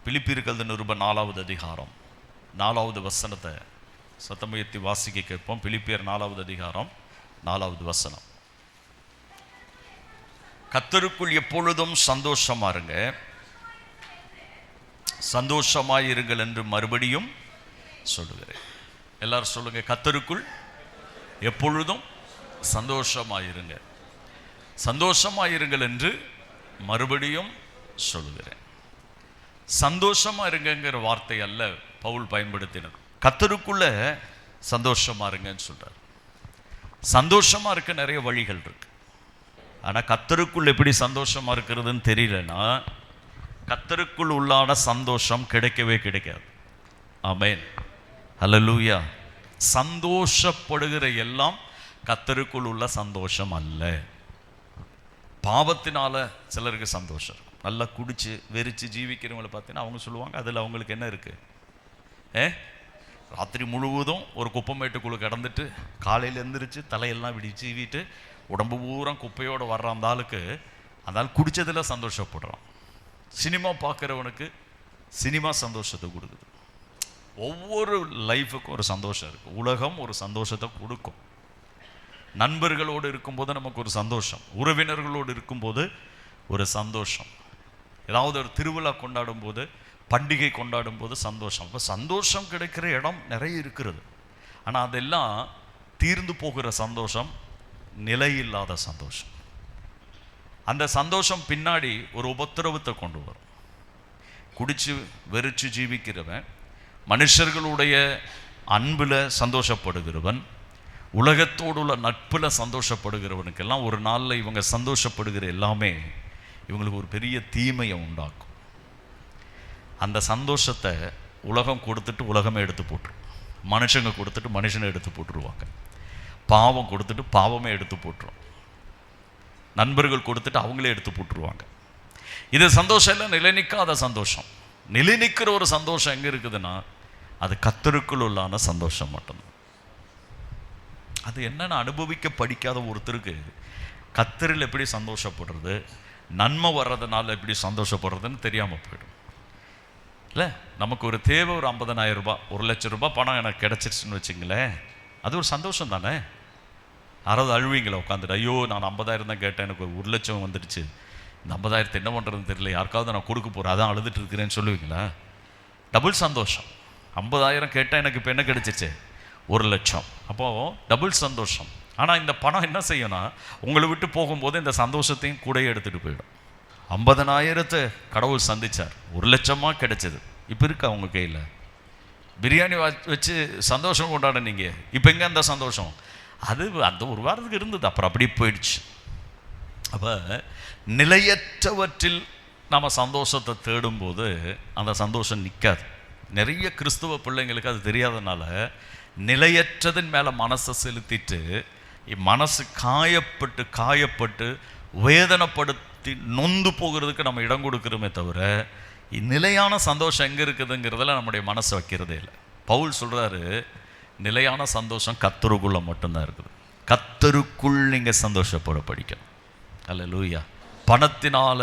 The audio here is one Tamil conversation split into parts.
பிலிப்பியர்கள் நிருபம் 4வது அதிகாரம் 4வது வசனத்தை சத்தமுயர்த்தி வாசிக்க கேட்போம். பிலிப்பியர் 4வது அதிகாரம் 4வது வசனம். கர்த்தருக்குள் எப்பொழுதும் சந்தோஷமா இருங்க, சந்தோஷமாயிருங்கள் என்று மறுபடியும் சொல்லுகிறேன். எல்லாரும் சொல்லுங்க, கர்த்தருக்குள் எப்பொழுதும் சந்தோஷமாயிருங்க, சந்தோஷமாயிருங்கள் என்று மறுபடியும் சொல்லுகிறேன். சந்தோஷமா இருங்கிற வார்த்தை அல்ல பவுல் பயன்படுத்தினார். கர்த்தருக்குள்ள சந்தோஷமா இருங்கன்னு சொல்றார். சந்தோஷமா இருக்க நிறைய வழிகள் இருக்கு. ஆனா கர்த்தருக்குள் எப்படி சந்தோஷமா இருக்கிறதுன்னு தெரியலன்னா கர்த்தருக்குள் உள்ளான சந்தோஷம் கிடைக்கவே கிடைக்காது. ஆமென், ஹல்லேலூயா. சந்தோஷப்படுகிற எல்லாம் கர்த்தருக்குள் உள்ள சந்தோஷம் அல்ல. பாவத்தினால சிலருக்கு சந்தோஷம், நல்லா குடிச்சு வெறிச்சு ஜீவிக்கிறவங்களை பார்த்தீங்கன்னா அவங்க சொல்லுவாங்க அதில் அவங்களுக்கு என்ன இருக்கு, ராத்திரி முழுவதும் ஒரு குப்பமேட்டுக்குள்ளே கிடந்துட்டு காலையில் எழுந்திரிச்சு தலையெல்லாம் இப்படி சீவிட்டு உடம்பு பூரா குப்பையோடு வர்ற அந்த ஆளுக்கு அந்த ஆள் குடித்ததில் சந்தோஷப்படுறான். சினிமா பார்க்குறவனுக்கு சினிமா சந்தோஷத்தை கொடுக்குது. ஒவ்வொரு லைஃபுக்கும் ஒரு சந்தோஷம் இருக்குது. உலகம் ஒரு சந்தோஷத்தை கொடுக்கும். நண்பர்களோடு இருக்கும்போது நமக்கு ஒரு சந்தோஷம், உறவினர்களோடு இருக்கும்போது ஒரு சந்தோஷம், ஏதாவது ஒரு திருவிழா கொண்டாடும் போது, பண்டிகை கொண்டாடும் போது சந்தோஷம். அப்போ சந்தோஷம் கிடைக்கிற இடம் நிறைய இருக்கிறது. ஆனால் அதெல்லாம் தீர்ந்து போகிற சந்தோஷம், நிலையில்லாத சந்தோஷம். அந்த சந்தோஷம் பின்னாடி ஒரு உபத்திரவத்தை கொண்டு வரும். குடிச்சு வெறிச்சு ஜீவிக்கிறவன், மனுஷர்களுடைய அன்பில் சந்தோஷப்படுகிறவன், உலகத்தோடு உள்ள நட்பில் சந்தோஷப்படுகிறவனுக்கெல்லாம் ஒரு நாளில் இவங்க சந்தோஷப்படுகிற எல்லாமே இவங்களுக்கு ஒரு பெரிய தீமையை உண்டாக்கும். அந்த சந்தோஷத்தை உலகம் கொடுத்துட்டு உலகமே எடுத்து போட்டுரும். மனுஷங்க கொடுத்துட்டு மனுஷனை எடுத்து போட்டுருவாங்க. பாவம் கொடுத்துட்டு பாவமே எடுத்து போட்டுரும். நண்பர்கள் கொடுத்துட்டு அவங்களே எடுத்து போட்டுருவாங்க. இது சந்தோஷம் இல்லை, நிலைநிற்காத சந்தோஷம். நிலைநிற்கிற ஒரு சந்தோஷம் எங்கே இருக்குதுன்னா அது கர்த்தருக்குள் உள்ளான சந்தோஷம் மட்டும்தான். அது என்னென்னு அனுபவிக்க படிக்காத ஒருத்தருக்கு கர்த்தரில் எப்படி சந்தோஷப்படுறது, நன்மை வர்றதுனால எப்படி சந்தோஷப்படுறதுன்னு தெரியாமல் போயிடும். இல்லை, நமக்கு ஒரு தேவை, ஒரு 50,000 ரூபாய் 1,00,000 ரூபாய் பணம் எனக்கு கிடச்சிருச்சுன்னு வச்சுங்களேன், அது ஒரு சந்தோஷம் தானே. யாராவது அழுவீங்களா உட்காந்துட்டு, ஐயோ நான் 50,000 தான் கேட்டேன், எனக்கு 1,00,000 வந்துடுச்சு, இந்த 50,000 என்ன பண்ணுறதுன்னு தெரியல, யாருக்காவது நான் கொடுக்க போகிறேன், அதான் அழுதுட்டு இருக்கிறேன்னு சொல்லுவீங்களா? டபுள் சந்தோஷம். 50,000 கேட்டால் எனக்கு இப்போ என்ன கிடைச்சிச்சு, 1,00,000. அப்போது டபுள் சந்தோஷம். ஆனால் இந்த பணம் என்ன செய்யும்னா உங்களை விட்டு போகும்போது இந்த சந்தோஷத்தையும் கூட எடுத்துகிட்டு போயிடும். 50,000 கடவுள் சந்திச்சார், 1,00,000 கிடைச்சது. இப்போ இருக்கா உங்கள் கையில்? பிரியாணி வச்சு சந்தோஷம் கொண்டாடினீங்க, இப்போ எங்கே அந்த சந்தோஷம்? அது அந்த ஒரு வாரத்துக்கு இருந்தது, அப்புறம் அப்படியே போயிடுச்சு. அப்போ நிலையற்றவற்றில் நம்ம சந்தோஷத்தை தேடும்போது அந்த சந்தோஷம் நிற்காது. நிறைய கிறிஸ்துவ பிள்ளைங்களுக்கு அது தெரியாதனால நிலையற்றதன் மேலே மனசை செலுத்திட்டு மனசு காயப்பட்டு வேதனைப்படுத்தி நொந்து போகிறதுக்கு நம்ம இடம் கொடுக்குறோமே தவிர நிலையான சந்தோஷம் எங்கே இருக்குதுங்கிறதுல நம்முடைய மனசை வைக்கிறதே இல்லை. பவுல் சொல்கிறாரு, நிலையான சந்தோஷம் கர்த்தருக்குள்ள மட்டும்தான் இருக்குது. கர்த்தருக்குள் நீங்கள் சந்தோஷப்பட படிக்கணும். அல்லேலூயா. பணத்தினால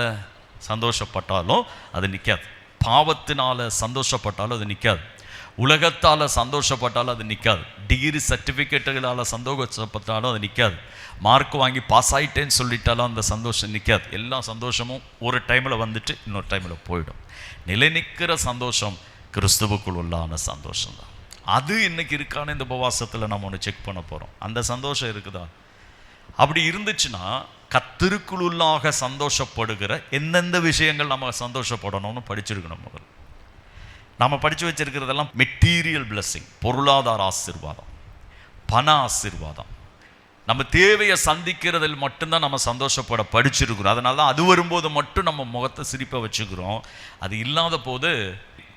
சந்தோஷப்பட்டாலும் அது நிற்காது, பாவத்தினால சந்தோஷப்பட்டாலும் அது நிற்காது, உலகத்தால் சந்தோஷப்பட்டாலும் அது நிற்காது, டிகிரி சர்டிஃபிகேட்டுகளால் சந்தோஷப்பட்டாலும் அது நிற்காது, மார்க் வாங்கி பாஸ் ஆகிட்டேன்னு சொல்லிட்டாலும் அந்த சந்தோஷம் நிற்காது. எல்லா சந்தோஷமும் ஒரு டைமில் வந்துட்டு இன்னொரு டைமில் போயிடும். நிலை நிற்கிற சந்தோஷம் கிறிஸ்துவுக்குள் உள்ளான சந்தோஷம் தான். அது இன்னைக்கு இருக்கான இந்த உபவாசத்தில் நம்ம ஒன்று செக் பண்ண போகிறோம். அந்த சந்தோஷம் இருக்குதா? அப்படி இருந்துச்சுன்னா கர்த்தருக்குள்ளாக சந்தோஷப்படுகிற எந்தெந்த விஷயங்கள் நம்ம சந்தோஷப்படணும்னு படிச்சிருக்கணும். முதல்ல நம்ம படித்து வச்சிருக்கிறதெல்லாம் மெட்டீரியல் பிளெஸ்ஸிங், பொருளாதார ஆசீர்வாதம், பண ஆசீர்வாதம். நம்ம தேவையை சந்திக்கிறதில் மட்டும்தான் நம்ம சந்தோஷப்பட படிச்சிருக்கிறோம். அதனால தான் அது வரும்போது மட்டும் நம்ம முகத்தை சிரிப்பை வச்சுக்கிறோம். அது இல்லாத போது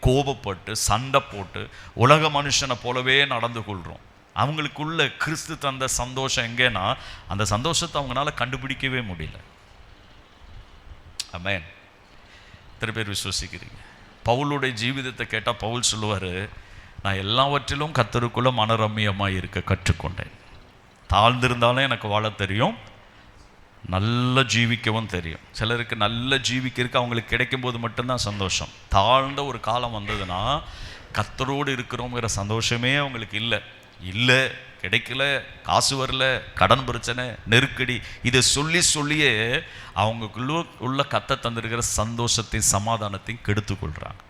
கோபப்பட்டு சண்டை போட்டு உலக மனுஷனை போலவே நடந்து கொள்கிறோம். அவங்களுக்குள்ள கிறிஸ்து தந்த சந்தோஷம் எங்கேன்னா அந்த சந்தோஷத்தை அவங்களால கண்டுபிடிக்கவே முடியல. ஆமென். எத்தனை பேர் விசுவசிக்கிறீங்க? பவுலுடைய ஜீவிதத்தை கேட்டால் பவுல் சொல்லுவார், நான் எல்லாவற்றிலும் கர்த்தருக்குள்ள மனரம்யமாக இருக்க கற்றுக்கொண்டேன். தாழ்ந்திருந்தாலும் எனக்கு வாழ தெரியும், நல்ல ஜீவிக்கவும் தெரியும். சிலருக்கு நல்ல ஜீவிக்கிறதுக்கு அவங்களுக்கு கிடைக்கும் போது மட்டும்தான் சந்தோஷம். தாழ்ந்த ஒரு காலம் வந்ததுன்னா கர்த்தரோடு இருக்கிறோங்கிற சந்தோஷமே அவங்களுக்கு இல்லை, கிடைக்கல, காசு வரல, கடன் பிரச்சனை, நெருக்கடி, இதை சொல்லியே அவங்களுக்குள்ள உள்ள கர்த்தர் தந்திருக்கிற சந்தோஷத்தையும் சமாதானத்தையும் கெடுத்து கொள்றாங்க.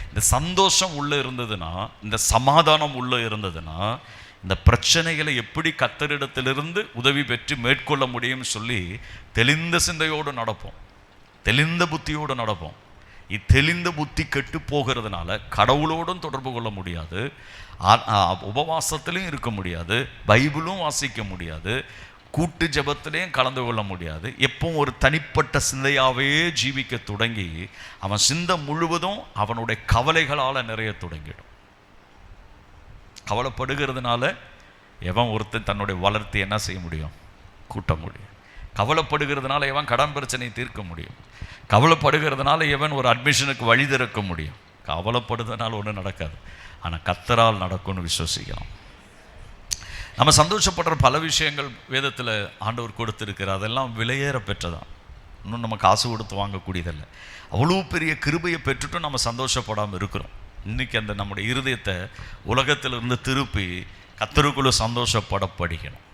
இந்த சந்தோஷம் உள்ள இருந்ததுன்னா, இந்த சமாதானம் உள்ள இருந்ததுன்னா, இந்த பிரச்சனைகளை எப்படி கர்த்தரிடத்திலிருந்து உதவி பெற்று மேற்கொள்ள முடியும்னு சொல்லி தெளிந்த சிந்தையோடு நடப்போம், தெளிந்த புத்தியோடு நடப்போம். தெளிந்த புத்தி கெட்டு போகிறதுனால கடவுளோடும் தொடர்பு கொள்ள முடியாது, உபவாசத்திலையும் இருக்க முடியாது, பைபிளும் வாசிக்க முடியாது, கூட்டு ஜெபத்திலையும் கலந்து கொள்ள முடியாது. எப்பவும் ஒரு தனிப்பட்ட சிந்தையாகவே ஜீவிக்க தொடங்கி அவன் சிந்தை முழுவதும் அவனுடைய கவலைகளால் நிறைய தொடங்கிடும். கவலைப்படுகிறதுனால எவன் ஒருத்தன் தன்னுடைய வளர்த்தி என்ன செய்ய முடியும்? கூட்ட முடியும். கவலைப்படுகிறதுனால எவன் கடன் பிரச்சனையை தீர்க்க முடியும்? கவலைப்படுகிறதுனால எவன் ஒரு அட்மிஷனுக்கு வழி திறக்க முடியும்? கவலைப்படுறதுனால ஒன்றும் நடக்காது. ஆனால் கர்த்தரால் நடக்கும்னு விசுவசிக்கலாம். நம்ம சந்தோஷப்படுற பல விஷயங்கள் வேதத்தில் ஆண்டவர் கொடுத்துருக்கிறார். அதெல்லாம் விலையேற பெற்றதான், இன்னும் நம்ம காசு கொடுத்து வாங்கக்கூடியதில்லை. அவ்வளோ பெரிய கிருபையை பெற்றுட்டும் நம்ம சந்தோஷப்படாமல் இருக்கிறோம். இன்றைக்கி அந்த நம்முடைய இருதயத்தை உலகத்திலிருந்து திருப்பி கர்த்தருக்குள்ள சந்தோஷப்பட படிக்கணும்.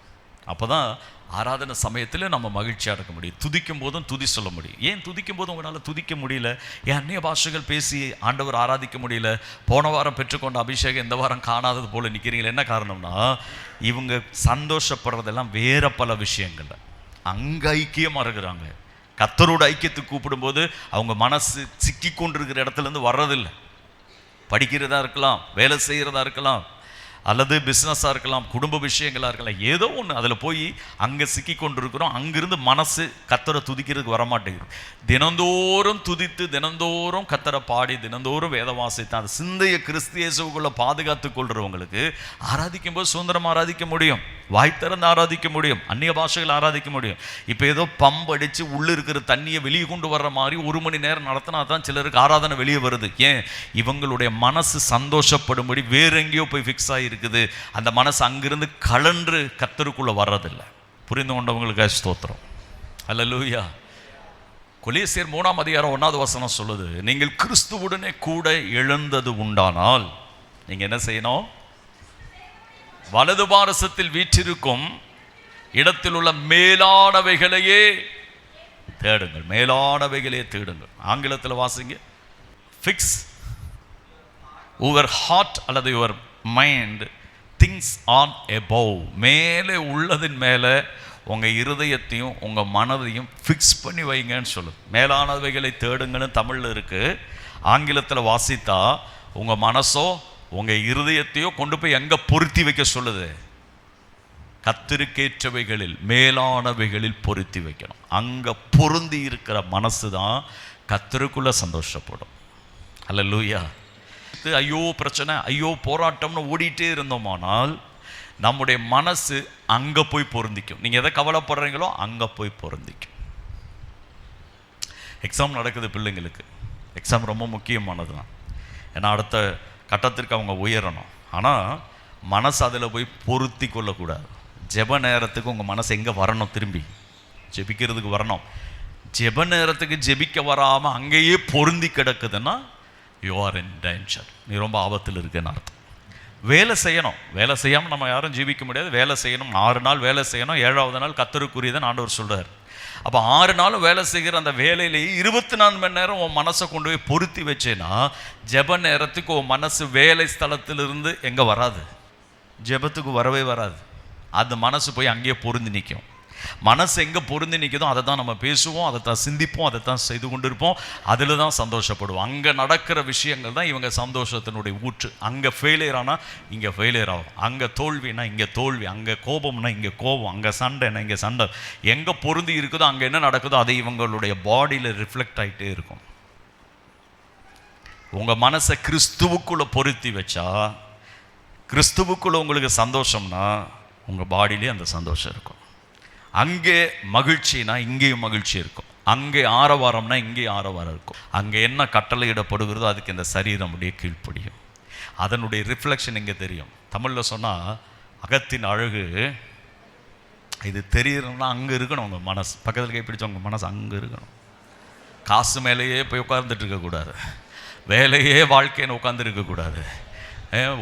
அப்போ தான் ஆராதனை சமயத்தில் நம்ம மகிழ்ச்சியாக இருக்க முடியும். துதிக்கும் போதும் துதி சொல்ல முடியும். ஏன் துதிக்கும் போதும் உங்களால் துதிக்க முடியல? ஏன் அந்நிய பாஷைகள் பேசி ஆண்டவர் ஆராதிக்க முடியல? போன வாரம் பெற்றுக்கொண்ட அபிஷேகம் இந்த வாரம் காணாதது போல் நிற்கிறீங்களா? என்ன காரணம்னா, இவங்க சந்தோஷப்படுறதெல்லாம் வேற பல விஷயங்கள்ல அங்கே ஐக்கியமாக இருக்கிறாங்க. கர்த்தரோட ஐக்கியத்துக்கு கூப்பிடும்போது அவங்க மனசு சிக்கி கொண்டிருக்கிற இடத்துலேருந்து வர்றதில்லை. படிக்கிறதா இருக்கலாம், வேலை செய்கிறதா இருக்கலாம், அல்லது பிஸ்னஸாக இருக்கலாம், குடும்ப விஷயங்களாக இருக்கலாம், ஏதோ ஒன்று அதில் போய் அங்கே சிக்கி கொண்டிருக்கிறோம். அங்கிருந்து மனசு கர்த்தரை துதிக்கிறதுக்கு வரமாட்டேங்குது. தினந்தோறும் துதித்து, தினந்தோறும் கர்த்தரை பாடி, தினந்தோறும் வேத வாசித்து அந்த சிந்தையை கிறிஸ்து இயேசுவுக்குள்ள பாதுகாத்து கொள்கிறவங்களுக்கு ஆராதிக்கும் போது சுதந்திரம் ஆராதிக்க முடியும், வாய் திறந்து ஆராதிக்க முடியும், அந்நிய பாஷைகள் ஆராதிக்க முடியும். இப்போ ஏதோ பம்ப் அடித்து உள்ளே இருக்கிற தண்ணியை வெளியே கொண்டு வர்ற மாதிரி 1 மணி நேரம் நடத்தினா தான் சிலருக்கு ஆராதனை வெளியே வருது. ஏன்? இவங்களுடைய மனசு சந்தோஷப்படும்படி வேற எங்கேயோ போய் ஃபிக்ஸ் ஆகிருக்கு. அந்த மனசு அங்கிருந்து கலன்று கர்த்தருக்குள்ள வர்றதில்லை. புரிந்து கொண்டவங்களுக்கு ஸ்தோத்திரம். அல்லேலூயா. கொலோசியர் 3ஆம் அதிகாரம் 1வது வசனம் சொல்லுது, நீங்கள் கிறிஸ்துவுடனே கூட எழுந்தது உண்டானால் நீங்க என்ன செய்யணும்? வலது பாரசத்தில் வீற்றிருக்கும் இடத்தில் உள்ள மேலானவைகளையே தேடுங்கள். மேலானவைகளே தேடுங்கள். ஆங்கிலத்தில் வாசிங்க, ஃபிக்ஸ் யுவர் ஹார்ட் அல்லது your mind things on above. மேலே உள்ளதின் மேலே உங்கள் இருதயத்தையும் உங்கள் மனதையும் ஃபிக்ஸ் பண்ணி வைங்கன்னு சொல்லுது. மேலானவைகளை தேடுங்கன்னு தமிழில் இருக்குது. ஆங்கிலத்தில் வாசித்தா உங்கள் மனசோ உங்கள் இருதயத்தையோ கொண்டு போய் எங்கே பொருத்தி வைக்க சொல்லுது? கர்த்தருக்கேற்றவைகளில் மேலானவைகளில் பொருத்தி வைக்கணும். அங்கே பொருந்தி இருக்கிற மனசு தான் கர்த்தருக்குள்ள சந்தோஷப்படும். அல்லேலூயா. ஐயோ பிரச்சனை, ஐயோ போராட்டம்னு ஓடிட்டே இருந்தோமானால் நம்முடைய மனசு அங்கே போய் பொருந்திக்கும். நீங்கள் எதை கவலைப்படுறீங்களோ அங்கே போய் பொருந்திக்கும். எக்ஸாம் நடக்குது பிள்ளைங்களுக்கு. எக்ஸாம் ரொம்ப முக்கியமானது தான். ஏன்னா அடுத்த கட்டத்திற்கு அவங்க உயரணும். ஆனால் மனசு அதில் போய் பொருத்தி கொள்ளக்கூடாது. ஜெப நேரத்துக்கு உங்கள் மனசு எங்கே வரணும்? திரும்பி ஜெபிக்கிறதுக்கு வரணும். ஜெப நேரத்துக்கு ஜெபிக்க வராமல் அங்கேயே பொருந்தி கிடக்குதுன்னா யூ ஆர் இன் டேஞ்சர். நீ ரொம்ப ஆபத்தில் இருக்குன்னு அர்த்தம். வேலை செய்யணும். வேலை செய்யாமல் நம்ம யாரும் ஜீவிக்க முடியாது. வேலை செய்யணும். 6 நாள் வேலை செய்யணும். 7வது நாள் கர்த்தருக்குரியதுன்னு ஆண்டவர் சொல்றார். அப்போ 6 நாளும் வேலை செய்கிற அந்த வேலையிலேயே 24 மணி நேரம் உன் மனசை கொண்டு போய் பொருத்தி வச்சேன்னா ஜெப நேரத்துக்கு உன் மனசு வேலை ஸ்தலத்திலிருந்து எங்கே வராது? ஜெபத்துக்கு வரவே வராது. அந்த மனசு போய் அங்கேயே பொருந்தி நிற்கும். மனசு எங்கே பொருந்தி நிற்குதோ அதை தான் நம்ம பேசுவோம், அதை தான் சிந்திப்போம், அதை தான் செய்து கொண்டு இருப்போம். அதில் தான் சந்தோஷப்படுவோம். அங்கே நடக்கிற விஷயங்கள் தான் இவங்க சந்தோஷத்தினுடைய ஊற்று. அங்கே ஃபெயிலியர் ஆனால் இங்கே ஃபெயிலியர் ஆகும், அங்கே தோல்வினா இங்கே தோல்வி, அங்கே கோபம்னா இங்கே கோபம், அங்கே சண்டைனா இங்கே சண்டை. எங்கே பொருந்தி இருக்குதோ அங்கே என்ன நடக்குதோ அது இவங்களுடைய பாடியில் ரிஃப்ளெக்ட் ஆகிட்டே இருக்கும். உங்கள் மனசை கிறிஸ்துவுக்குள்ளே பொருத்தி வச்சா, கிறிஸ்துவுக்குள்ளே உங்களுக்கு சந்தோஷம்னா உங்கள் பாடியிலே அந்த சந்தோஷம் இருக்கும். அங்கே மகிழ்ச்சினா இங்கேயும் மகிழ்ச்சி இருக்கும். அங்கே ஆரவாரம்னா இங்கேயும் ஆரவாரம் இருக்கும். அங்கே என்ன கட்டளையிடப்படுகிறதோ அதுக்கு இந்த சரீரம் அப்படியே கீழ்ப்படியும். அதனுடைய ரிஃப்ளெக்ஷன் இங்கே தெரியும். தமிழில் சொன்னால் அகத்தின் அழகு இது தெரியணும்னா அங்கே இருக்கணும் உங்கள் மனசு. பக்கத்தில் கைப்பிடிச்ச உங்கள் மனசு அங்கே இருக்கணும். காசு மேலேயே போய் உட்கார்ந்துட்டு இருக்கக்கூடாது. வேலையே வாழ்க்கைன்னு உட்காந்துருக்கக்கூடாது.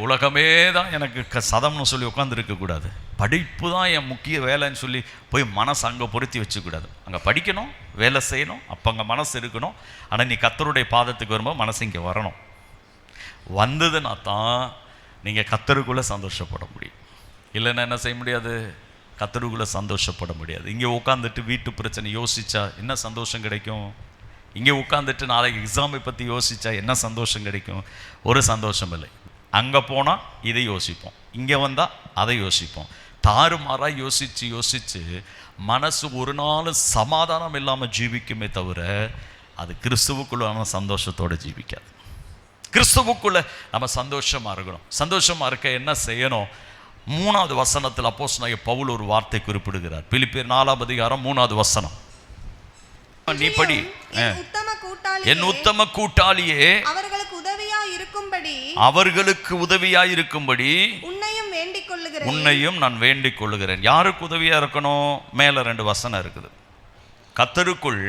உலகமே தான் எனக்கு சதம்னு சொல்லி உட்காந்துருக்கக்கூடாது. படிப்பு தான் என் முக்கிய வேலைன்னு சொல்லி போய் மனசு அங்கே பொருத்தி வச்சுக்கூடாது. அங்கே படிக்கணும், வேலை செய்யணும், அப்போ அங்கே மனசு இருக்கணும். ஆனால் நீ கர்த்தருடைய பாதத்துக்கு வரும்போது மனசு இங்கே வரணும். வந்ததுன்னா தான் நீங்கள் கர்த்தருக்குள்ளே சந்தோஷப்பட முடியும். இல்லைன்னா என்ன செய்ய முடியாது? கர்த்தருக்குள்ளே சந்தோஷப்பட முடியாது. இங்கே உட்காந்துட்டு வீட்டு பிரச்சனை யோசிச்சா என்ன சந்தோஷம் கிடைக்கும்? இங்கே உட்காந்துட்டு நாளைக்கு எக்ஸாமை பற்றி யோசிச்சா என்ன சந்தோஷம் கிடைக்கும்? ஒரு சந்தோஷம் இல்லை. அங்கே போனால் இதை யோசிப்போம், இங்கே வந்தால் அதை யோசிப்போம். தாறுமாறாக யோசித்து மனசு ஒரு நாள் சமாதானம் இல்லாமல் ஜீவிக்குமே தவிர அது கிறிஸ்துவுக்குள்ளான சந்தோஷத்தோடு ஜீவிக்காது. கிறிஸ்துவுக்குள்ளே நம்ம சந்தோஷமாக இருக்கணும். சந்தோஷமாக இருக்க என்ன செய்யணும்? 3வது வசனத்தில் அப்போஸ்தலனாகிய பவுல் ஒரு வார்த்தை குறிப்பிடுகிறார். பிலிப்பியர் 4ஆம் அதிகாரம் 3வது வசனம். நீ படி. என் உத்தம கூட்டாளியே, அவர்களுக்கு உதவியாய் இருக்கும்படி உன்னையும் நான் வேண்டிக் கொள்ளுகிறேன். யாருக்கு உதவியா இருக்கணும்? மேல 2 வசனம் இருக்குது. கர்த்தருக்குள்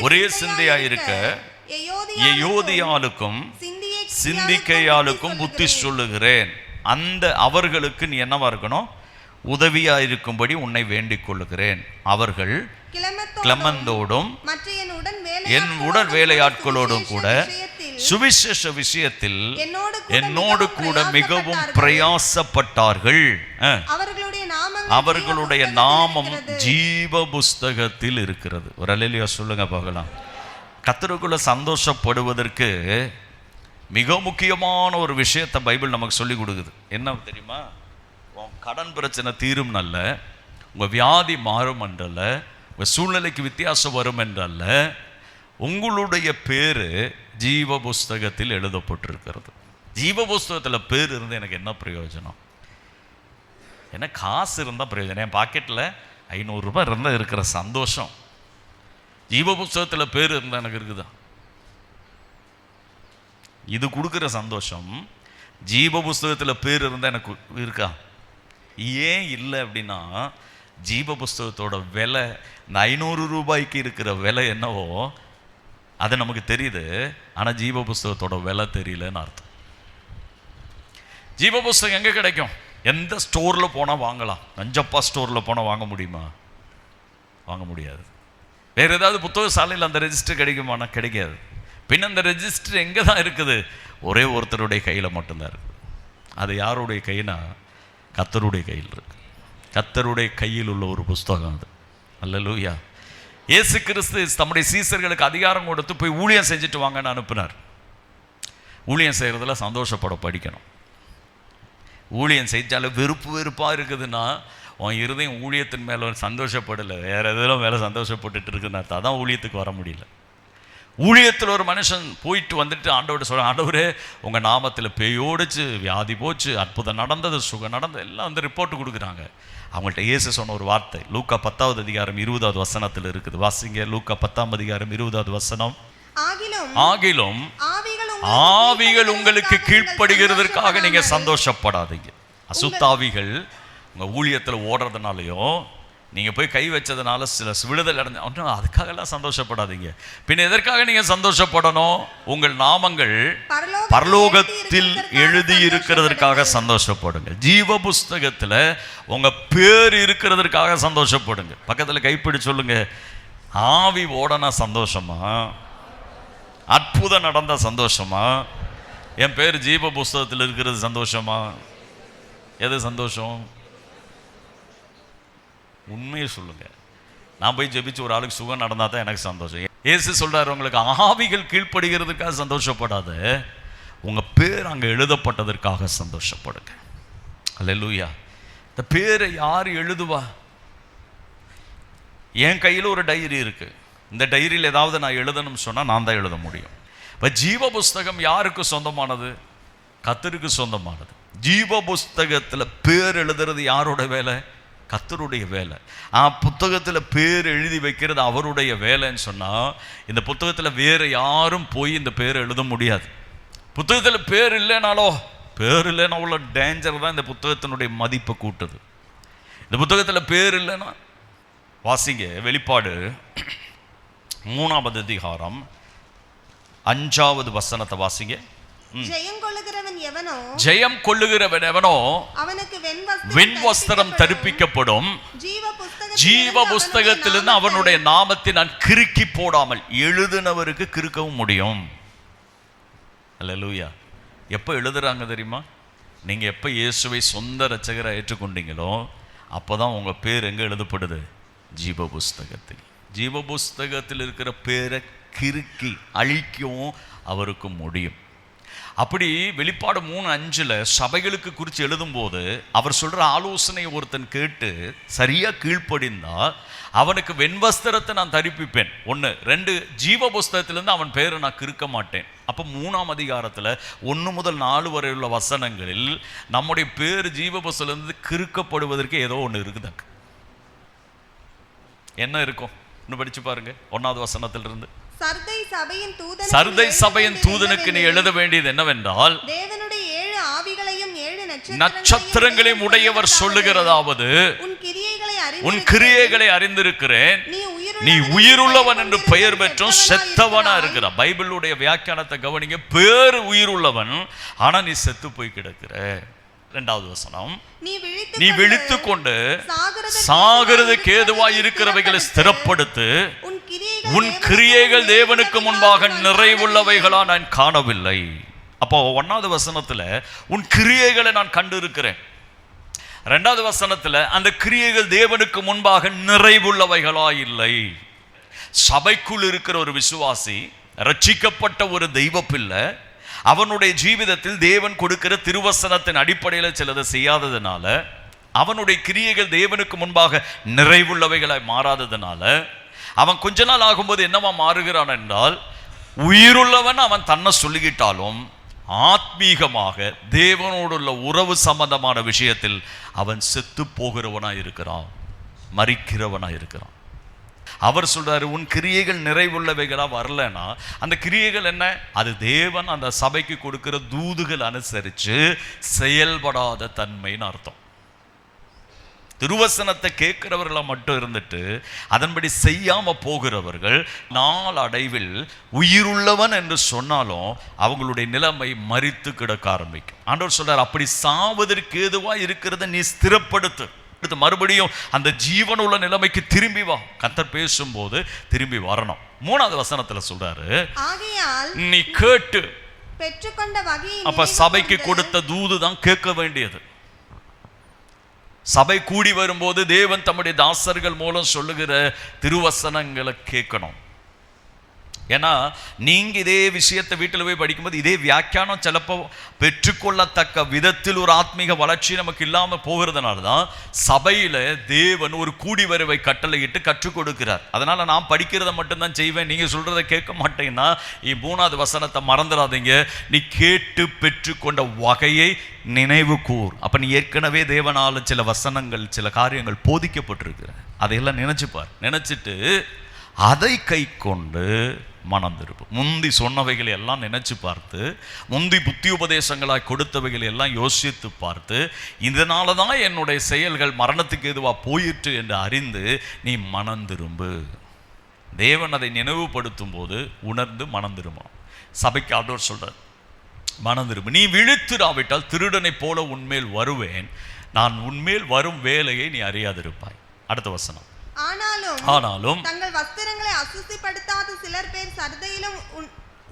ஒரே சிந்தையா இருக்க எயோதியாளுக்கும் சிந்திக்கையாளுக்கும் புத்தி சொல்லுகிறேன். அந்த அவர்களுக்கு நீ என்னவா இருக்கணும்? உதவியா இருக்கும்படி உன்னை வேண்டிக் கொள்ளுகிறேன். அவர்கள் கிளமந்தோடும் என் உடன் வேலையாட்களோடும் கூட சுவிசேஷ விஷயத்தில் என்னோடு கூட மிகவும் பிரயாசப்பட்டார்கள். அவர்களுடைய நாமம் ஜீவ புஸ்தகத்தில் இருக்கிறது. ஒரு அல்லேலூயா சொல்லுங்க பார்க்கலாம். கர்த்தருக்குள்ள சந்தோஷப்படுவதற்கு மிக முக்கியமான ஒரு விஷயத்தை பைபிள் நமக்கு சொல்லி கொடுக்குது. என்ன தெரியுமா? உன் கடன் பிரச்சனை தீரும் நல்ல, உங்கள் வியாதி மாறும் என்றல்ல, உங்கள் சூழ்நிலைக்கு வித்தியாசம் வரும் என்றல்ல, உங்களுடைய பேர் ஜீவ புஸ்தகத்தில் எழுதப்பட்டிருக்கிறது. ஜீவ புஸ்தகத்தில் பேர் இருந்து எனக்கு என்ன பிரயோஜனம்? என்ன காசு இருந்தால் பிரயோஜனம்? என் பாக்கெட்டில் 500 ரூபாய் இருந்தால் இருக்கிற சந்தோஷம் ஜீவ புஸ்தகத்தில் பேர் இருந்தால் எனக்கு இருக்குதா? இது கொடுக்குற சந்தோஷம் ஜீவ புஸ்தகத்தில் பேர் இருந்தால் எனக்கு இருக்கா? ஏன் இல்லை அப்படின்னா, ஜீவ புஸ்தகத்தோட விலை இந்த 500 ரூபாய்க்கு இருக்கிற விலை என்னவோ அது நமக்கு தெரியுது. ஆனால் ஜீவ புஸ்தகத்தோட விலை தெரியலன்னு அர்த்தம். ஜீவ புஸ்தகம் எங்கே கிடைக்கும்? எந்த ஸ்டோரில் போனால் வாங்கலாம்? நஞ்சப்பா ஸ்டோரில் போனால் வாங்க முடியுமா? வாங்க முடியாது. வேறு ஏதாவது புத்தக சாலையில் அந்த ரெஜிஸ்டர் கிடைக்குமானா கிடைக்காது. பின்ன அந்த ரெஜிஸ்டர் எங்கே தான் இருக்குது? ஒரே ஒருத்தருடைய கையில் மட்டும்தான் இருக்குது. அது யாருடைய கைனா? கர்த்தருடைய கையில் இருக்கு. கர்த்தருடைய கையில் உள்ள ஒரு புஸ்தகம் அது. அல்லேலூயா. இயேசு கிறிஸ்து தம்முடைய சீசர்களுக்கு அதிகாரம் கொடுத்து போய் ஊழியம் செஞ்சுட்டு வாங்கன்னு அனுப்பினார். ஊழியம் செய்கிறதுல சந்தோஷப்பட படிக்கணும். ஊழியம் செஞ்சாலும் வெறுப்பாக இருக்குதுன்னா உன் இருதயம் ஊழியத்தின் மேலே சந்தோஷப்படலை, வேறு எதிலும் மேலே சந்தோஷப்பட்டுட்டு இருக்குன்னு அர்த்தம். அதான் ஊழியத்துக்கு வர முடியல. ஊழியத்தில் ஒரு மனுஷன் போயிட்டு வந்துட்டு ஆண்டவர்கிட்ட சொல்ல, ஆண்டவரே உங்கள் நாமத்தில் பேயோடிச்சு, வியாதி போச்சு, அற்புதம் நடந்தது, சுகம் நடந்தது, எல்லாம் வந்து ரிப்போர்ட் கொடுக்குறாங்க. அவங்கள்ட்ட இயேசு சொன்ன ஒரு வார்த்தை லூக்கா 10வது அதிகாரம் 20வது வசனத்தில் இருக்குது. வாசிங்க. லூக்கா 10ஆம் அதிகாரம் 20வது வசனம். ஆகிலும் ஆவிகள் உங்களுக்கு கீழ்ப்படுகிறதற்காக நீங்க சந்தோஷப்படாதீங்க. அசுத்தாவிகள் உங்க ஊழியத்தில் ஓடுறதுனாலையும் நீங்க போய் கை வச்சதுனால சில விடுதலை அடைஞ்ச அதுக்காகலாம் சந்தோஷப்படாதீங்க. பின் எதற்காக நீங்க சந்தோஷப்படணும்? உங்கள் நாமங்கள் பரலோகத்தில் எழுதி இருக்கிறதற்காக சந்தோஷப்படுங்க. ஜீவ புஸ்தகத்துல உங்க பேர் இருக்கிறதற்காக சந்தோஷப்படுங்க. பக்கத்துல கைப்பிடி சொல்லுங்க, ஆவி ஓடனா சந்தோஷமா? அற்புதம் நடந்த சந்தோஷமா? என் பேர் ஜீவ புஸ்தகத்தில் இருக்கிறது சந்தோஷமா? எது சந்தோஷம்? உண்மையை சொல்லுங்க. நான் போய் ஜெபிச்சு ஒரு ஆளுக்கு சுகம் நடந்தா தான் எனக்கு சந்தோஷம். இயேசு சொல்றாரு, உங்களுக்கு ஆவிகள் கீழ்ப்படுகிறதுக்காக சந்தோஷப்படாத, உங்க பேர் அங்க எழுதப்பட்டதற்காக சந்தோஷப்படுங்க. அல்லேலூயா. இந்த பேரை யார் எழுதுவா? என் கையில் ஒரு டைரி இருக்கு. இந்த டைரியில் ஏதாவது நான் எழுதணும்னு சொன்னால் நான் தான் எழுத முடியும். இப்போ ஜீவ புஸ்தகம் யாருக்கு சொந்தமானது? கர்த்தருக்கு சொந்தமானது. ஜீவ புஸ்தகத்தில் பேர் எழுதுறது யாரோட வேலை? கர்த்தருடைய வேலை. புத்தகத்தில் பேர் எழுதி வைக்கிறது அவருடைய வேலைன்னு சொன்னால், இந்த புத்தகத்தில் வேறு யாரும் போய் இந்த பேர் எழுத முடியாது. புத்தகத்தில் பேர் இல்லைனாலோ, பேர் இல்லைன்னா உள்ள டேஞ்சர் தான் இந்த புத்தகத்தினுடைய மதிப்பை கூட்டுது. இந்த புத்தகத்தில் பேர் இல்லைன்னா வாசிங்க. வெளிப்பாடு 3ஆம் அதிகாரம் 5ஆவது வசனத்தை வாசிங்க. ஜெயம் கொள்ளுகிறவன் எவனோ அவனுக்கு வெண்வஸ்திரம் தரிப்பிக்கப்படும், ஜீவ புஸ்தகத்திலிருந்து அவனுடைய நாமத்தை நான் கிறுக்கி போடாமல். எழுதினவருக்கு கிறுக்கவும் முடியும். அல்லேலூயா. எப்போ எழுதுறாங்க தெரியுமா? நீங்க எப்ப இயேசுவை சொந்த இரட்சகரை ஏற்றுக்கொண்டீங்களோ அப்போதான் உங்க பேர் எங்க எழுதப்படுது? ஜீவ புஸ்தகத்தில். ஜீவ புஸ்தகத்தில் இருக்கிற பேரை கிறுக்கி அழிக்கவும் அவருக்கு முடியும். அப்படி வெளிப்பாடு 3:5 சபைகளுக்கு குறித்து எழுதும்போது அவர் சொல்ற ஆலோசனை ஒருத்தன் கேட்டு சரியா கீழ்ப்படிந்தா அவனுக்கு வெண்வஸ்திரத்தை நான் தரிப்பிப்பேன். 1. 2, ஜீவ புஸ்தகத்திலிருந்து அவன் பேரை நான் கிறுக்க மாட்டேன். அப்போ 3ஆம் அதிகாரத்தில் 1 முதல் 4 வரை உள்ள வசனங்களில் நம்முடைய பேர் ஜீவ புஸ்தகத்திலிருந்து கிறுக்கப்படுவதற்கு ஏதோ ஒன்று இருக்குது. என்ன இருக்கும்? இன்னும் படிச்சு பாருங்க 1ஆவது வசனத்திலிருந்து. சர்தை சபையின் தூதனுக்கு நீ எழுத வேண்டியது என்னவென்றால், தேவனுடைய 7 ஆவிகளையும் 7 நட்சத்திரங்களையும் உடையவர் சொல்லுகிறதாவது, உன் கிரியைகளை அறிந்திருக்கிறேன், நீ உயிருள்ளவன் என்று பெயர் பெற்றும் செத்தவனா இருக்கிற. பைபிளுடைய வியாக்கியானத்தை கவனிங்க. பேர் உயிருள்ளவன், ஆனா நீ செத்து போய் கிடக்கிற. 2வது வசனம், நீ விழித்துக் கொண்டு சாகிறதுக்கு ஏதுவாய் இருக்கிறவைகளை ஸ்திரப்படுத்து, உன் கிரியைகள் தேவனுக்கு முன்பாக நிறைவுள்ளவைகளா நான் காணவில்லை. அப்போ 1வது வசனத்துல உன் கிரியைகளை நான் கண்டு இருக்கிறேன். 2வது வசனத்துல அந்த கிரியைகள் தேவனுக்கு முன்பாக நிறைவுள்ளவைகளா இல்லை. சபைக்குள் இருக்கிற ஒரு விசுவாசி, ரட்சிக்கப்பட்ட ஒரு தெய்வ பிள்ளை, அவனுடைய ஜீவிதத்தில் தேவன் கொடுக்கிற திருவசனத்தின் அடிப்படையில் சிலதை செய்யாததுனால, அவனுடைய கிரியைகள் தேவனுக்கு முன்பாக நிறைவுள்ளவைகளாய் மாறாததுனால அவன் கொஞ்ச நாள் ஆகும்போது என்னவா மாறுகிறான் என்றால், உயிருள்ளவன் அவன் தன்னை சொல்லிக்கிட்டாலும் ஆத்மீகமாக தேவனோடுள்ள உறவு சம்பந்தமான விஷயத்தில் அவன் செத்து போகிறவனா இருக்கிறான், மரிக்கிறவனா இருக்கிறான். அவர் சொல்றாரு, உன் கிரியைகள் நிறைவுள்ளவைகளா வரலன்னா அந்த கிரியைகள் என்ன? அது தேவன் அந்த சபைக்கு கொடுக்கிற தூதுகள் அனுசரித்து செயல்படாத தன்மைன்னு அர்த்தம். திருவசனத்தை கேட்கிறவர்களா மட்டும் இருந்துட்டு அதன்படி செய்யாம போகிறவர்கள் நாளடைவில் உயிருள்ளவன் என்று சொன்னாலும் அவங்களுடைய நிலைமை மரித்து கிடக்க ஆரம்பிக்கும். ஆண்டவர் சொல்றார், அப்படி சாவதற்கு ஏதுவா இருக்கிறத நீ ஸ்திரப்படுத்து. மறுபடியும் அந்த ஜீவனுள்ள நிலைமைக்கு திரும்பி வா. கர்த்தர் பேசும்போது திரும்பி வரணும். 3வது வசனத்துல சொல்றாரு, நீ கேட்டு பெற்றுக்கொண்ட வகையை. அப்ப சபைக்கு கொடுத்த தூது தான் கேட்க வேண்டியது. சபை கூடி வரும்போது தேவன் தம்முடைய தாசர்கள் மூலம் சொல்லுகிற திருவசனங்களை கேட்கணும். ஏன்னா நீங்க இதே விஷயத்தை வீட்டில் போய் படிக்கும்போது இதே வியாக்கியானம் சிலப்போ பெற்றுக்கொள்ளத்தக்க விதத்தில் ஒரு ஆத்மீக வளர்ச்சி நமக்கு இல்லாமல் போகிறதுனால தான் சபையில தேவன் ஒரு கூடி வரவை கட்டளையிட்டு கற்றுக் கொடுக்கிறார். அதனால நான் படிக்கிறத மட்டும்தான் செய்வேன், நீங்க சொல்றதை கேட்க மாட்டேன்னா 3வது வசனத்தை மறந்துடாதீங்க. நீ கேட்டு பெற்றுக்கொண்ட வகையை நினைவு கூர். அப்ப நீ ஏற்கனவே தேவனால சில வசனங்கள் சில காரியங்கள் போதிக்கப்பட்டிருக்கிற அதையெல்லாம் நினைச்சுப்பார். நினைச்சிட்டு அதை கை கொண்டு மனம் திருப்பும். முந்தி சொன்னவைகளை எல்லாம் நினைச்சு பார்த்து, முந்தி புத்தி உபதேசங்களாய் கொடுத்தவைகளை எல்லாம் யோசித்து பார்த்து, இதனால தான் என்னுடைய செயல்கள் மரணத்துக்கு எதுவா போயிற்று என்று அறிந்து நீ மனம் திரும்பு. தேவன் அதை நினைவுபடுத்தும் போது உணர்ந்து மனம் திரும்பணும். சபைக்கு ஆண்டவர் சொல்றார், மனம் திரும்பு. நீ விழித்திராவிட்டால் திருடனை போல உன்மேல் வருவேன், நான் உன்மேல் வரும் வேலையை நீ அறியாதிருப்பாய். அடுத்த வசனம், ஆனாலும் தங்கள் வஸ்திரங்களை அசுசிப்படுத்தாத சிலர் பேர் சர்தையிலும்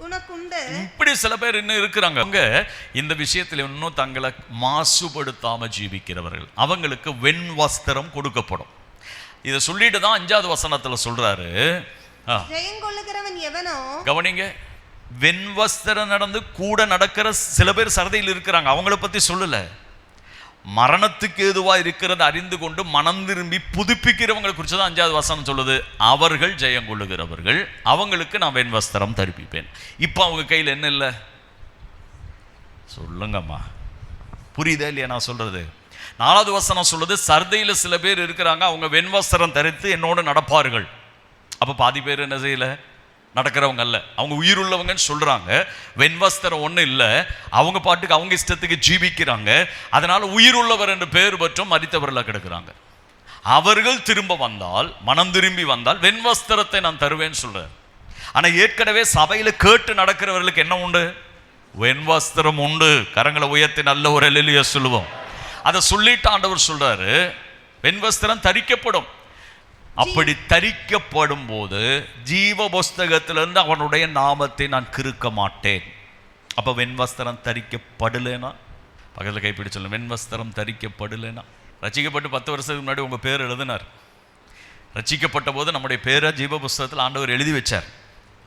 உனக்குண்டு. இப்படி சில பேர் இன்னும் இருக்கிறாங்க. அவங்க இந்த விஷயத்தில் இன்னும் தங்களை மாசுபடுத்தாம ஜீவிக்கிறவர்கள், அவங்களுக்கு வெண் வஸ்திரம் கொடுக்கப்படும். இதை சொல்லிட்டு தான் 5வது வசனத்துல சொல்றாரு, ஜெயங்கொள்ளுகிறவன் எவனோ. கவனிங்க, வெண் வஸ்திரம் நடந்து கூட நடக்கிற சில பேர் சர்தையில் இருக்கிறாங்க. அவங்கள பத்தி சொல்லல, மரணத்துக்கு ஏதுவா இருக்கிறது அறிந்து கொண்டு மனம் திரும்பி புதுப்பிக்கிறவங்களை குறித்து தான் 5வது வசனம் சொல்லுது. அவர்கள் ஜெயம் கொள்ளுகிறவர்கள், அவங்களுக்கு நான் வெண் வஸ்திரம் தரிப்பிப்பேன். இப்போ அவங்க கையில் என்ன இல்லை சொல்லுங்கம்மா, புரியுதா இல்லையா நான் சொல்றது? 4வது வசனம் சொல்லுது, சர்தையில் சில பேர் இருக்கிறாங்க, அவங்க வெண் வஸ்திரம் தரித்து என்னோடு நடப்பார்கள். அப்போ பாதி பேர் என்ன செய்யல, நடக்கிறவங்க அல்ல, அவங்க உயிர் உள்ளவங்கன்னு சொல்றாங்க. வெண்வஸ்திரம் ஒன்றும் இல்லை, அவங்க பாட்டுக்கு அவங்க இஷ்டத்துக்கு ஜீவிக்கிறாங்க. அதனால உயிர் உள்ளவர் என்று பெயர் பற்றும் மரித்தவர்களாக கிடக்கிறாங்க. அவர்கள் திரும்ப வந்தால், மனம் திரும்பி வந்தால் வெண்வஸ்திரத்தை நான் தருவேன்னு சொல்றார். ஆனா ஏற்கனவே சபையில கேட்டு நடக்கிறவர்களுக்கு என்ன உண்டு? வெண்வஸ்திரம் உண்டு. கரங்களை உயர்த்தி நல்ல ஒரு அல்லேலூயா சொல்லுவோம். அதை சொல்லிட்டு ஆண்டவர் சொல்றாரு, வெண்வஸ்திரம் தரிக்கப்படும். அப்படி தரிக்கப்படும் போது ஜீவ புஸ்தகத்திலிருந்து அவனுடைய நாமத்தை நான் கிறுக்க மாட்டேன். அப்ப வெண்வஸ்திரம் தரிக்கப்படலைனா, பக்கத்தில் கைப்பிடி சொல்ல, வெண்வஸ்திரம் தரிக்கப்படலைனா. ரட்சிக்கப்பட்டு 10 வருஷத்துக்கு முன்னாடி உங்க பேர் எழுதினார். ரட்சிக்கப்பட்ட போது நம்முடைய பேரை ஜீவ புஸ்தகத்தில் ஆண்டவர் எழுதி வச்சார்.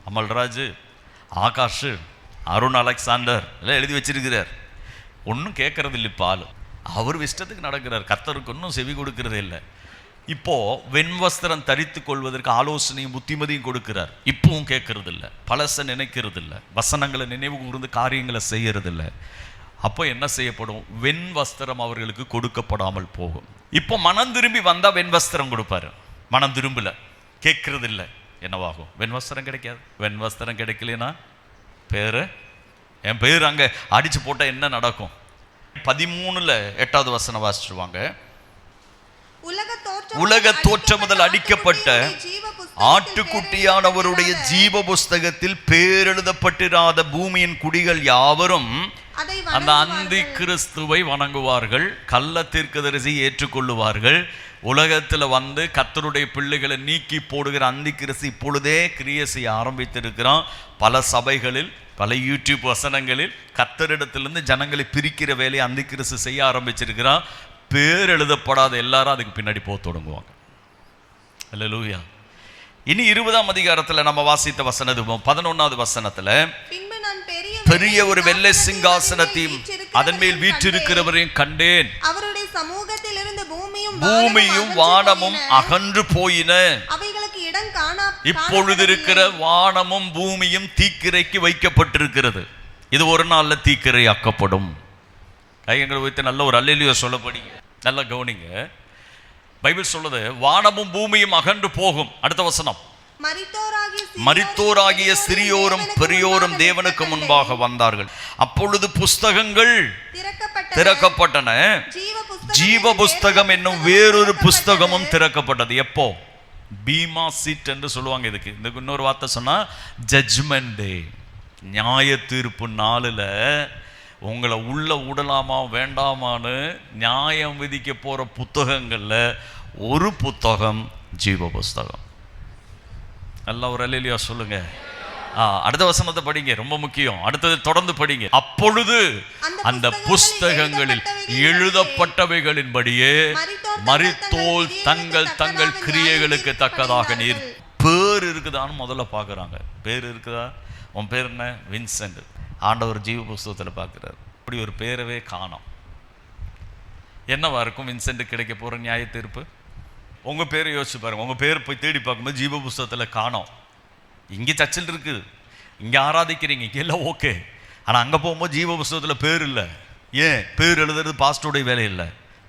அமல்ராஜ், ஆகாஷ், அருண் அலெக்சாண்டர் எல்லாம் எழுதி வச்சிருக்கிறார். ஒன்றும் கேட்கறது இல்லை. பால் அவர் இஷ்டத்துக்கு நடக்கிறார். கர்த்தருக்கு ஒன்றும் செவி கொடுக்கறதே இல்லை. இப்போ வெண்வஸ்திரம் தரித்து கொள்வதற்கு ஆலோசனையும் புத்திமதியும் கொடுக்கிறார். இப்பவும் கேட்கறது இல்லை, பழச நினைக்கிறது இல்லை, வசனங்களை நினைவு கூர்ந்து காரியங்களை செய்யறது இல்லை. அப்போ என்ன செய்யப்படும்? வெண்வஸ்திரம் அவர்களுக்கு கொடுக்கப்படாமல் போகும். இப்போ மனம் திரும்பி வந்தா வெண்வஸ்திரம் கொடுப்பாரு. மனம் திரும்பல, கேட்கறது இல்லை, என்னவாகும்? வெண்வஸ்திரம் கிடைக்காது. வெண்வஸ்திரம் கிடைக்கலனா பேரு, என் பேர் அங்க அடிச்சு போட்டா என்ன நடக்கும்? 13:8 வசனம் வாசிச்சுவாங்க. உலக தோற்றம் முதல் அடிக்கப்பட்ட ஆட்டுக்குட்டியானவருடைய ஜீவ புஸ்தகத்தில் பேரெழுதப்பட்டிராத பூமியின் குடிகள் யாவரும் அந்த அந்தி கிறிஸ்துவை வணங்குவார்கள், கள்ள தீர்க்கதரிசி ஏற்றுக்கொள்ளுவார்கள். உலகத்துல வந்து கர்த்தருடைய பிள்ளைகளை நீக்கி போடுகிற அந்தி கிறிஸ்து இப்பொழுதே கிரியை செய்ய ஆரம்பித்திருக்கிறான். பல சபைகளில், பல யூடியூப் வசனங்களில் கர்த்தரிடத்திலிருந்து ஜனங்களை பிரிக்கிற வேலையை அந்தி கிறிஸ்து செய்ய ஆரம்பிச்சிருக்கிறான். பேர் எழுதப்படாத எல்லாரும் அதுக்கு பின்னாடி போக தொடங்குவாங்க. அல்லேலூயா. இனி 20ஆம் அதிகாரத்துல நம்ம வாசித்த வசனம் 11வது வசனத்துல, பெரிய ஒரு வெள்ளை சிங்காசனத்தையும் அதன் மேல் வீற்றிருக்கிறவரையும் கண்டேன். அவருடைய சமூகத்தில் இருந்து பூமியும் வானமும் அகன்று போயின. அவைகளுக்கு இடம் காணா. இப்பொழுது இருக்கிற வானமும் பூமியும் தீக்கிரைக்கு வைக்கப்பட்டிருக்கிறது. இது ஒரு நாள்ல தீக்கிரை ஆக்கப்படும். கையங்களை வைத்து நல்ல ஒரு அல்லேலூயா சொல்லப்படி நல்லா கவனிங்க. பைபிள் சொல்லுது, வானமும் பூமியும் அகன்று போகும். அடுத்த வசனம், மரித்தோராகிய சிறியோரும் பெரியோரும் தேவனுக்கு முன்பாக வந்தார்கள். அப்பொழுது புஸ்தகங்கள் திறக்கப்பட்டன. ஜீவ புஸ்தகம் என்னும் வேறொரு புஸ்தகமும் திறக்கப்பட்டது. எப்போ? பீமா சீட் என்று சொல்லுவாங்க. இதுக்கு இன்னொரு வார்த்தை சொன்னா ஜட்ஜ்மெண்ட் டே, நியாய தீர்ப்பு நாளில் உங்களை உள்ள விடலாமா வேண்டாமான்னு நியாயம் விதிக்க போற புத்தகங்கள்ல ஒரு புத்தகம் ஜீவ புஸ்தகம். நல்லா ஒரு அல்லேலூயா சொல்லுங்க. அடுத்த வசனத்தை படிங்க, ரொம்ப முக்கியம். அடுத்தது தொடர்ந்து படிங்க. அப்பொழுது அந்த புஸ்தகங்களில் எழுதப்பட்டவைகளின்படியே மரித்தோர் தங்கள் தங்கள் கிரியைகளுக்கு தக்கதாக நீர். பேர் இருக்குதான்னு முதல்ல பார்க்குறாங்க. பேர் இருக்குதா? உன் பேர் என்ன? வின்சென்ட். ஆண்டவர் ஜீவ புஸ்தகத்தில் பார்க்குறாரு. இப்படி ஒரு பேரவே காணோம். என்னவா இருக்கும் வின்சென்ட் கிடைக்க போகிற நியாய தீர்ப்பு? உங்கள் பேரை யோசிச்சு பாருங்க. உங்கள் பேர் போய் தேடி பார்க்கும்போது ஜீவ புஸ்தகத்தில் காணோம். இங்கே சர்ச்சில் இருக்குது, இங்கே ஆராதிக்கிறீங்க, இங்கே எல்லாம் ஓகே. ஆனால் அங்கே போகும்போது ஜீவ புஸ்தகத்தில் பேர் இல்லை. ஏன்? பேர் எழுதுறது பாஸ்டருடைய வேலை இல்லை,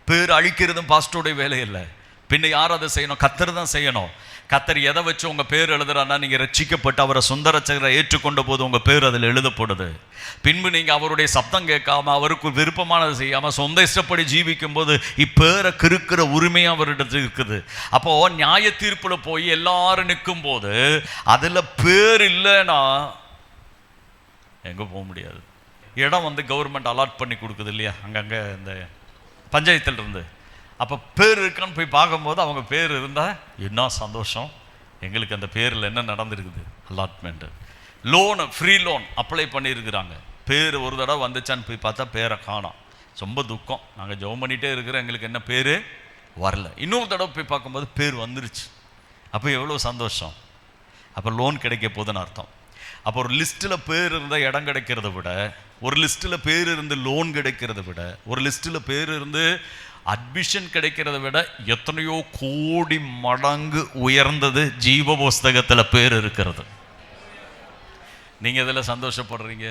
பேர் அழிக்கிறதும் பாஸ்டருடைய வேலை இல்லை. பின்ன யார் அதை செய்யணும்? கர்த்தர் தான் செய்யணும். கர்த்தர் எதை வச்சு உங்க பேர் எழுதுறான்னா, நீங்க ரட்சிக்கப்பட்டு அவரை சொந்த ரட்சகரை ஏற்றுக்கொண்ட போது உங்க பேர் அதில் எழுதப்படுது. பின்பு நீங்க அவருடைய சப்தம் கேட்காம, அவருக்கு விருப்பமானதை செய்யாம சொந்த இஷ்டப்படி ஜீவிக்கும் போது இப்பேரை கிறுக்கிற உரிமையும் அவரிடத்துல இருக்குது. அப்போ நியாய தீர்ப்புல போய் எல்லாரும் நிற்கும் போது அதுல பேர் இல்லைன்னா எங்க போக முடியாது. இடம் வந்து கவர்மெண்ட் அலாட் பண்ணி கொடுக்குது இல்லையா, அங்கங்க இந்த பஞ்சாயத்துல இருந்து. அப்போ பேர் இருக்கான்னு போய் பார்க்கும்போது அவங்க பேர் இருந்தால் என்ன சந்தோஷம். எங்களுக்கு அந்த பேரில் என்ன நடந்திருக்குது? Allotment. Loan, free loan apply பண்ணியிருக்கிறாங்க. பேர் ஒரு தடவை வந்துச்சான்னு போய் பார்த்தா பேரை காணோம். ரொம்ப துக்கம். நாங்கள் ஜெபம் பண்ணிகிட்டே இருக்கிறோம், எங்களுக்கு என்ன பேர் வரல. இன்னொரு தடவை போய் பார்க்கும்போது பேர் வந்துருச்சு. அப்போ எவ்வளோ சந்தோஷம். அப்போ லோன் கிடைக்க போதுன்னு அர்த்தம். அப்போ ஒரு லிஸ்ட்டில் பேர் இருந்தால் இடம் கிடைக்கிறத விட, ஒரு லிஸ்ட்டில் பேர் இருந்து லோன் கிடைக்கிறத விட, ஒரு லிஸ்ட்டில் பேர் இருந்து அட்மிஷன் கிடைக்கிறத விட எத்தனையோ கோடி மடங்கு உயர்ந்தது ஜீவ புஸ்தகத்தில் பேர் இருக்கிறது. நீங்கள் இதில் சந்தோஷப்படுறீங்க.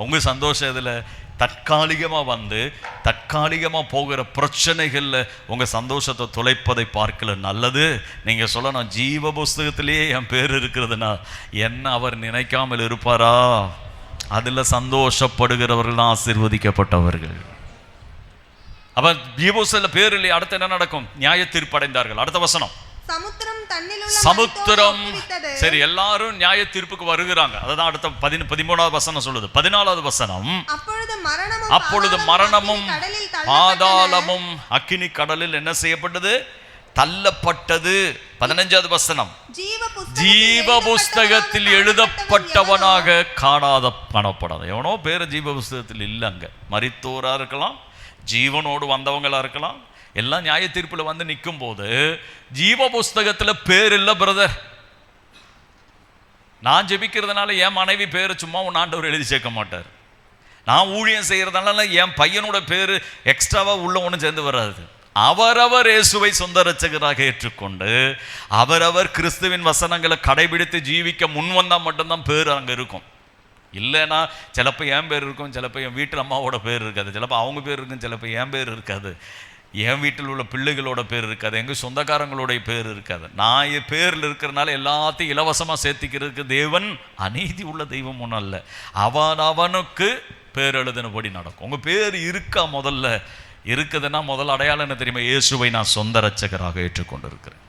உங்கள் சந்தோஷம் இதில் தற்காலிகமாக வந்து தற்காலிகமாக போகிற பிரச்சனைகளில் உங்கள் சந்தோஷத்தை தொலைப்பதை பார்க்கல நல்லது. நீங்கள் சொல்லணும், ஜீவ புஸ்தகத்திலேயே என் பேர் இருக்கிறதுனா என்ன அவர் நினைக்காமல் இருப்பாரா? அதில் சந்தோஷப்படுகிறவர்கள் தான் ஆசீர்வதிக்கப்பட்டவர்கள். அப்ப ஜீவபுஸ்தகத்துல பேர் இல்லை, அடுத்து என்ன நடக்கும்? நியாய தீர்ப்படைந்தார்கள். அடுத்த வசனம், சமுத்திரம். சரி, எல்லாரும் நியாய தீர்ப்புக்கு வருகிறாங்க. அதுதான் அடுத்த 13வது வசனம் சொல்லுது. 14வது வசனம், அப்பொழுது மரணமும் பாதாளமும் அக்கினி கடலில் என்ன செய்யப்பட்டது? தள்ளப்பட்டது. 15வது வசனம், ஜீவ புஸ்தகத்தில் எழுதப்பட்டவனாக காணப்படாத. எவனோ பேர் ஜீவ புஸ்தகத்தில் இல்லை. அங்க மரித்தோரா இருக்கலாம், ஜீவனோடு வந்தவங்களா இருக்கலாம், எல்லாம் நியாய தீர்ப்புல வந்து நிற்கும் போது ஜீவ புஸ்தகத்துல பேர் இல்லை பிரதர். நான் ஜெபிக்கிறதுனால என் மனைவி பேரு சும்மா உன் ஆண்டவர் எழுதி சேர்க்க மாட்டார். நான் ஊழியம் செய்யறதுனால என் பையனோட பேரு எக்ஸ்ட்ராவா உள்ள ஒன்றும் சேர்ந்து வராது. அவரவர் இயேசுவை சொந்த இரட்சகராக ஏற்றுக்கொண்டு அவரவர் கிறிஸ்துவின் வசனங்களை கடைபிடித்து ஜீவிக்க முன் வந்தா மட்டும்தான் பேர் அங்க இருக்கும். இல்லைன்னா சிலப்போ என் பேர் இருக்கும், சிலப்போ என் வீட்டில் அம்மாவோட பேர் இருக்காது, சிலப்போ அவங்க பேர் இருக்கும், சிலப்போ என் பேர் இருக்காது, என் வீட்டில் உள்ள பிள்ளைகளோட பேர் இருக்காது, எங்கள் சொந்தக்காரங்களுடைய பேர் இருக்காது. நான் என் பேரில் இருக்கிறனால எல்லாத்தையும் இலவசமாக சேர்த்திக்கிறதுக்கு தேவன் அநீதி உள்ள தெய்வம் ஒன்றும் அல்ல. அவனுக்கு பேர் எழுதினபடி நடக்கும். உங்கள் பேர் இருக்கா? முதல்ல இருக்குதுன்னா முதல் அடையாளம் என்ன தெரியுமா? இயேசுவை நான் சொந்த இரட்சகராக ஏற்றுக்கொண்டு இருக்கிறேன்.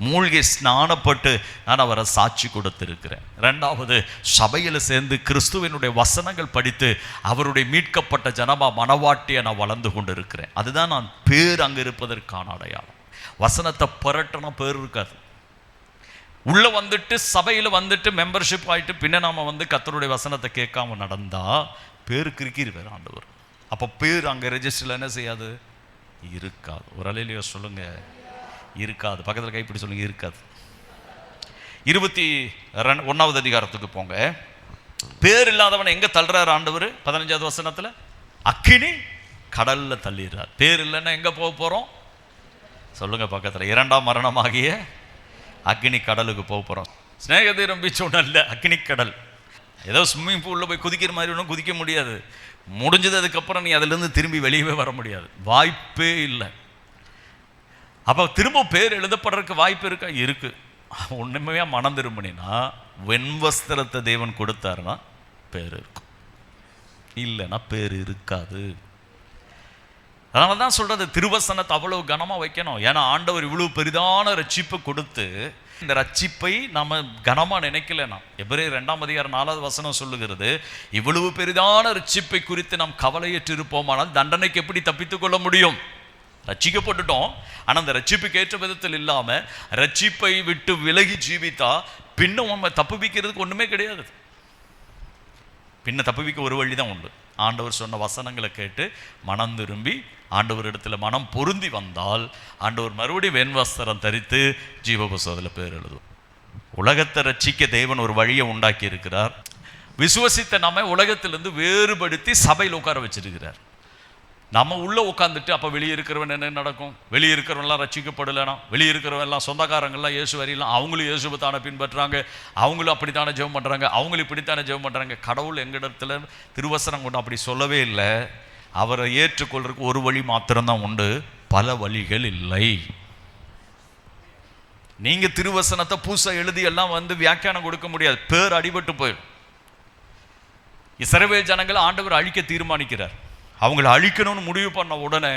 மூழ்கி ஸ்நானப்பட்டு நான் அவரை சாட்சி கொடுத்திருக்கிறேன். 2வது, சபையில் சேர்ந்து கிறிஸ்துவனுடைய வசனங்கள் படித்து அவருடைய மீட்கப்பட்ட ஜனமா மனவாட்டியை நான் வளர்ந்து கொண்டு இருக்கிறேன். அதுதான் நான் பேர் அங்கே இருப்பதற்கான அடையாளம். வசனத்தை புரட்டணும் பேர் இருக்காது. உள்ள வந்துட்டு சபையில் வந்துட்டு மெம்பர்ஷிப் ஆகிட்டு பின்ன நாம வந்து கர்த்தருடைய வசனத்தை கேட்காம நடந்தா பேர் கிறுக்கிடுவார் ஆண்டவர். அப்போ பேர் அங்கே ரெஜிஸ்டர்ல என்ன செய்யாது? இருக்காது. ஒரு அலையிலையோ சொல்லுங்க, இருக்காது. பக்கத்தில் கைப்பிடி சொல்லுங்க, இருக்காது. 21வது அதிகாரத்துக்கு போங்க. பேர் இல்லாதவனை எங்க தள்ளுறாரு ஆண்டவர்? 15வது வசனத்துல அக்கினி கடல்ல தள்ளிடுறார். பேர் இல்லைன்னா எங்க போக போறோம்? சொல்லுங்க பக்கத்துல. 2ஆம் மரணமாகிய அக்கினி கடலுக்கு போக போறோம். ஸ்நேகதீரம் பீச் ஒன்றும் இல்லை, அக்கினி கடல். ஏதோ ஸ்விம்மிங் பூல்ல போய் குதிக்கிற மாதிரி ஒன்றும் குதிக்க முடியாது. முடிஞ்சது அதுக்கப்புறம் நீ அதுல இருந்து திரும்பி வெளியவே வர முடியாது, வாய்ப்பே இல்லை. அப்போ திரும்ப பேர் எழுதப்படுறதுக்கு வாய்ப்பு இருக்கா? இருக்கு. உண்மையா மனம் திரும்பினா வெண்வஸ்திரத்தை தேவன் கொடுத்தாருன்னா பேர் இருக்கும், இல்லைன்னா பேர் இருக்காது. அதனால தான் சொல்றது திருவசனத்தை அவ்வளவு கனமா வைக்கணும். ஏன்னா ஆண்டவர் இவ்வளவு பெரிதான ரட்சிப்பு கொடுத்து இந்த ரட்சிப்பை நம்ம கனமா நினைக்கலனா. எபிரேயர் 2ஆம் அதிகாரம் 4வது வசனம் சொல்லுகிறது, இவ்வளவு பெரிதான ரட்சிப்பை குறித்து நாம் கவலையற்று இருப்போமானால் தண்டனைக்கு எப்படி தப்பித்துக் கொள்ள முடியும்? ரட்சிக்கப்பட்டுட்டோம், ஆனா அந்த ரட்சிப்புக்கு ஏற்ற விதத்தில் இல்லாம ரட்சிப்பை விட்டு விலகி ஜீவித்தா பின்ன நம்ம தப்புவிக்கிறதுக்கு ஒண்ணுமே கிடையாது. பின்ன தப்புவிக்க ஒரு வழிதான் உண்டு. ஆண்டவர் சொன்ன வசனங்களை கேட்டு மனம் திரும்பி ஆண்டவர் இடத்துல மனம் பொருந்தி வந்தால் ஆண்டவர் மறுபடியும் வெண்வஸ்திரம் தரித்து ஜீவபுஸ்தகத்தில் பேர் எழுதும். உலகத்தை ரட்சிக்க தேவன் ஒரு வழியை உண்டாக்கி இருக்கிறார். விசுவசித்த நம்ம உலகத்திலிருந்து வேறுபடுத்தி சபையில் உட்கார வச்சிருக்கிறார். நம்ம உள்ள உட்காந்துட்டு அப்போ வெளியே இருக்கிறவன் என்ன நடக்கும்? வெளியே இருக்கிறவன்லாம் ரட்சிக்கப்படலைனா, வெளியே இருக்கிறவெல்லாம் சொந்தக்காரங்கள்லாம் இயேசு வரையலாம், அவங்களும் இயேசுவை தானே பின்பற்றுறாங்க, அவங்களும் அப்படித்தானே ஜெபம் பண்ணுறாங்க, அவங்களும் இப்படித்தானே ஜெபம் பண்ணுறாங்க. கடவுள் எங்களிடத்துல திருவசனம் கொண்டு அப்படி சொல்லவே இல்லை. அவரை ஏற்றுக்கொள்றதுக்கு ஒரு வழி மாத்திரம்தான் உண்டு, பல வழிகள் இல்லை. நீங்க திருவசனத்தை பூசா எழுதி எல்லாம் வந்து வியாக்கியானம் கொடுக்க முடியாது, பேர் அடிபட்டு போயிடும். இஸ்ரவேல் ஜனங்களை ஆண்டவர் அழிக்க தீர்மானிக்கிறார். அவங்களை அழிக்கணும்னு முடிவு பண்ண உடனே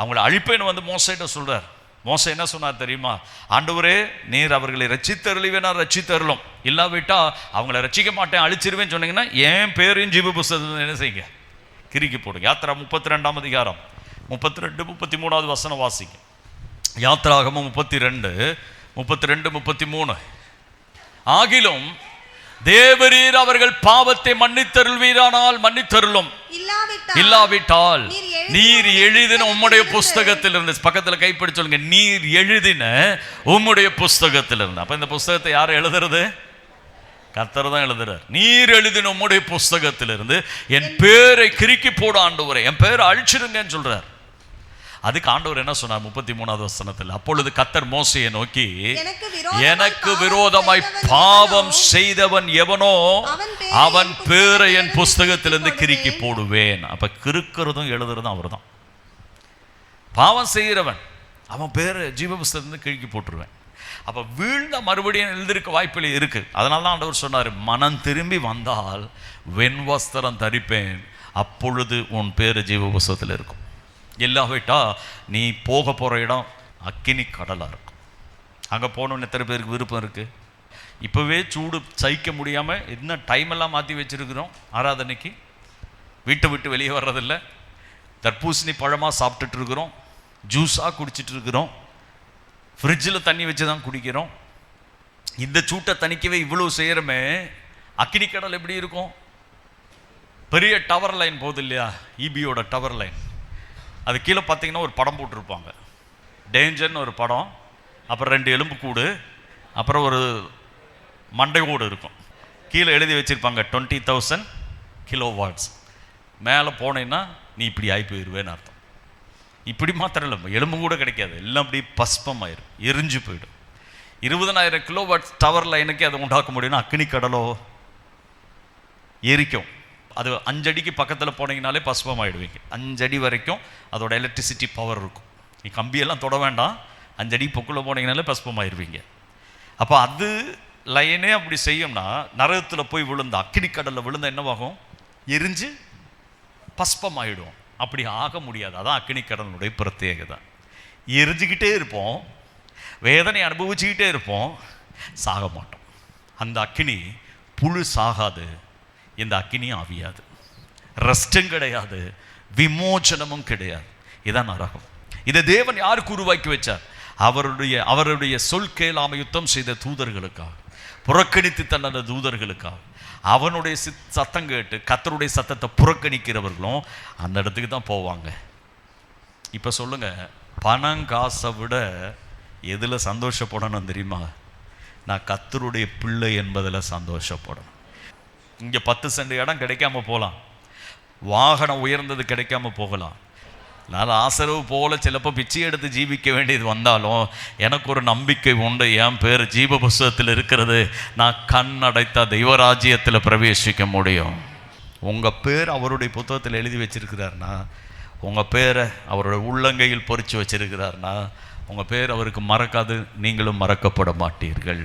அவங்களை அழிப்பேன்னு வந்து மோசைட்ட சொல்றார். மோசை என்ன சொன்னார் தெரியுமா? ஆண்டவரே, நீர் அவர்களை ரட்சித்தருளிவேனா ரட்சித்தருளும், இல்லாவிட்டா அவங்கள ரட்சிக்க மாட்டேன் அழிச்சிருவேன்னு சொன்னீங்கன்னா என் பேரையும் ஜீவ புஸ்தகத்தில் என்ன செய்யுங்க? கிறுக்கி போடுங்க. யாத்ரா 32ஆம் அதிகாரம் 32, 33வது வசனம் வாசிங்க. யாத்ராகமம் 32, 33. ஆகிலும் தேவரீர் அவர்கள் பாவத்தை மன்னித்தருள்வீரானால் மன்னித்தருளும், இல்லாவிட்டால் நீர் எழுதின உம்முடைய புஸ்தகத்தில் இருந்து, பக்கத்துல கைப்பிடி சொல்லுங்க, நீர் எழுதின உம்முடைய புஸ்தகத்தில் இருந்து. அப்ப இந்த புஸ்தகத்தை யார் எழுதுறது? கர்த்தர் தான் எழுதுறார். நீர் எழுதின உம்முடைய புஸ்தகத்திலிருந்து என் பேரை கிறுக்கி போட ஆண்டவரே, என் பேரை அழிச்சிடுங்கன்னு சொல்றார். அதுக்கு ஆண்டவர் என்ன சொன்னார்? 33வது வசனத்தில், அப்பொழுது கர்த்தர் மோசையை நோக்கி, எனக்கு விரோதமாய் பாவம் செய்தவன் எவனோ அவன் பேரை என் புஸ்தகத்திலிருந்து கிறுக்கி போடுவேன். அப்ப கிறுக்கிறதும் எழுதுறதும் அவர் தான். பாவம் செய்கிறவன் அவன் பேரை ஜீவ புஸ்தகத்திலிருந்து கிறுக்கி போட்டுருவேன். அப்ப வீழ்ந்த மறுபடியும் எழுதிருக்க வாய்ப்பில் இருக்கு. அதனால தான் ஆண்டவர் சொன்னார், மனம் திரும்பி வந்தால் வெண்வஸ்திரம் தரிப்பேன், அப்பொழுது உன் பேரு ஜீவ புஸ்தகத்தில் இருக்கும். இல்லாவிட்டா நீ போக போகிற இடம் அக்கினி கடலாக இருக்கும். அங்கே போகணுன்னு எத்தனை பேருக்கு விருப்பம் இருக்குது? இப்போவே சூடு சகிக்க முடியாமல் என்ன டைம் எல்லாம் மாற்றி வச்சுருக்கிறோம். ஆராதனைக்கு வீட்டை விட்டு வெளியே வர்றதில்லை, தர்பூசணி பழமாக சாப்பிட்டுட்டு இருக்கிறோம், ஜூஸாக குடிச்சிட்டு இருக்கிறோம், ஃப்ரிட்ஜில் தண்ணி வச்சு தான் குடிக்கிறோம். இந்த சூட்டை தணிக்கவே இவ்வளோ செய்கிறோமே, அக்கினி கடல் எப்படி இருக்கும்? பெரிய டவர் லைன் போகுது இல்லையா, இபியோட டவர் லைன், அது கீழே பார்த்தீங்கன்னா ஒரு படம் போட்டிருப்பாங்க, டேஞ்சர்னு ஒரு படம், அப்புறம் 2 எலும்புக்கூடு, அப்புறம் ஒரு மண்டைக்கூடு இருக்கும். கீழே எழுதி வச்சுருப்பாங்க 20,000 கிலோவாட்ஸ். மேலே போனேன்னா நீ இப்படி ஆகி போயிடுவேன்னு அர்த்தம். இப்படி மாத்திரம் இல்லை, எலும்பு கூட கிடைக்காது, எல்லாம் அப்படி பஸ்பமாயிரும், எரிஞ்சு போயிடும். 20,000 கிலோவாட்ஸ் டவர் லைனுக்கு அதை உண்டாக்க முடியும்னா அக்கினி கடலோ எரிக்கும். அது 5 அடிக்கு பக்கத்தில் போனீங்கனாலே பஸ்பம் ஆகிடுவீங்க. 5 அடி வரைக்கும் அதோட எலக்ட்ரிசிட்டி பவர் இருக்கும். நீ கம்பியெல்லாம் தொட வேண்டாம், 5 அடி பொக்குள்ளே போனீங்கனாலே பஸ்பம் ஆயிடுவீங்க. அப்போ அது லைனே அப்படி செய்யும்னா, நரகத்தில் போய் விழுந்த அக்கினி கடலில் விழுந்த என்னவாகும்? எரிஞ்சு பஸ்பம் ஆகிடும். அப்படி ஆக முடியாது. அதான் அக்கினி கடலுடைய பிரத்யேகதை. எரிஞ்சுக்கிட்டே இருப்போம், வேதனை அனுபவிச்சுக்கிட்டே இருப்போம், சாக மாட்டோம். அந்த அக்கினி புழு சாகாது, இந்த அக்கினியும் அவியாது, ரெஸ்டும் கிடையாது, விமோச்சனமும் கிடையாது. இதான் நரகம். இதை தேவன் யாருக்கு உருவாக்கி வச்சார்? அவருடைய சொல் கேளாம யுத்தம் செய்த தூதர்களுக்காக, புறக்கணித்து தன்ன தூதர்களுக்காக. அவனுடைய சத்தம் கேட்டு கர்த்தருடைய சத்தத்தை புறக்கணிக்கிறவர்களும் அந்த இடத்துக்கு தான் போவாங்க. இப்போ சொல்லுங்க, பணம் காசை விட எதில் சந்தோஷப்படணும் தெரியுமா? நான் கர்த்தருடைய பிள்ளை என்பதில் சந்தோஷப்படணும். இங்கே 10 சென்ட் இடம் கிடைக்காம போகலாம், வாகனம் உயர்ந்தது கிடைக்காம போகலாம், நான் ஆசரவு போல சிலப்போ பிச்சை எடுத்து ஜீவிக்க வேண்டியது வந்தாலும் எனக்கு ஒரு நம்பிக்கை உண்டு, என் பேர் ஜீவ புஸ்தகத்தில் இருக்கிறது, நான் கண் அடைத்த தெய்வராஜ்யத்தில் பிரவேசிக்க முடியும். உங்கள் பேர் அவருடைய புத்தகத்தில் எழுதி வச்சிருக்கிறார்னா, உங்கள் பேரை அவருடைய உள்ளங்கையில் பொறிச்சு வச்சிருக்கிறார்னா, உங்கள் பேர் அவருக்கு மறக்காது, நீங்களும் மறக்கப்பட மாட்டீர்கள்.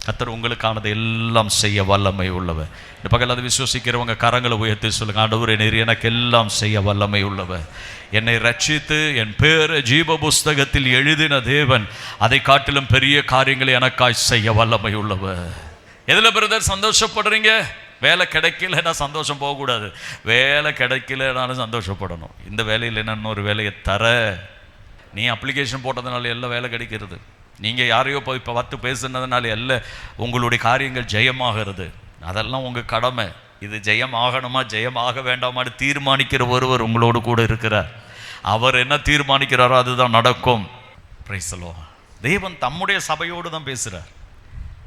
கர்த்தர் உங்களுக்கானது எல்லாம் செய்ய வல்லமை உள்ளவர். இந்த பகல் அதை விசுவசிக்கிறவங்க கரங்களை உயர்த்தி சொல்லுங்க, ஆண்டவரே நீர் எனக்கு எல்லாம் செய்ய வல்லமை உள்ளவர், என்னை ரட்சித்து என் பேரை ஜீவ புஸ்தகத்தில் எழுதின தேவன் அதை காட்டிலும் பெரிய காரியங்களை எனக்காய் செய்ய வல்லமை உள்ளவர். எதில் பிரதர் சந்தோஷப்படுறீங்க? வேலை கிடைக்கலன்னா சந்தோஷம் போகக்கூடாது, வேலை கிடைக்கலனாலும் சந்தோஷப்படணும். இந்த வேலையில் என்ன இன்னொரு வேலையை தர, நீ அப்ளிகேஷன் போட்டதுனால எல்லாம் வேலை கிடைக்கிறது, நீங்கள் யாரையோ போய் இப்போ பார்த்து பேசுனதுனால எல்லாம் உங்களுடைய காரியங்கள் ஜெயமாகிறது, அதெல்லாம் உங்கள் கடமை. இது ஜெயம் ஆகணுமா ஜெயம் ஆக வேண்டாமான்னு தீர்மானிக்கிற ஒருவர் உங்களோடு கூட இருக்கிறார். அவர் என்ன தீர்மானிக்கிறாரோ அதுதான் நடக்கும். Praise the Lord. தேவன் தம்முடைய சபையோடு தான் பேசுகிறார்,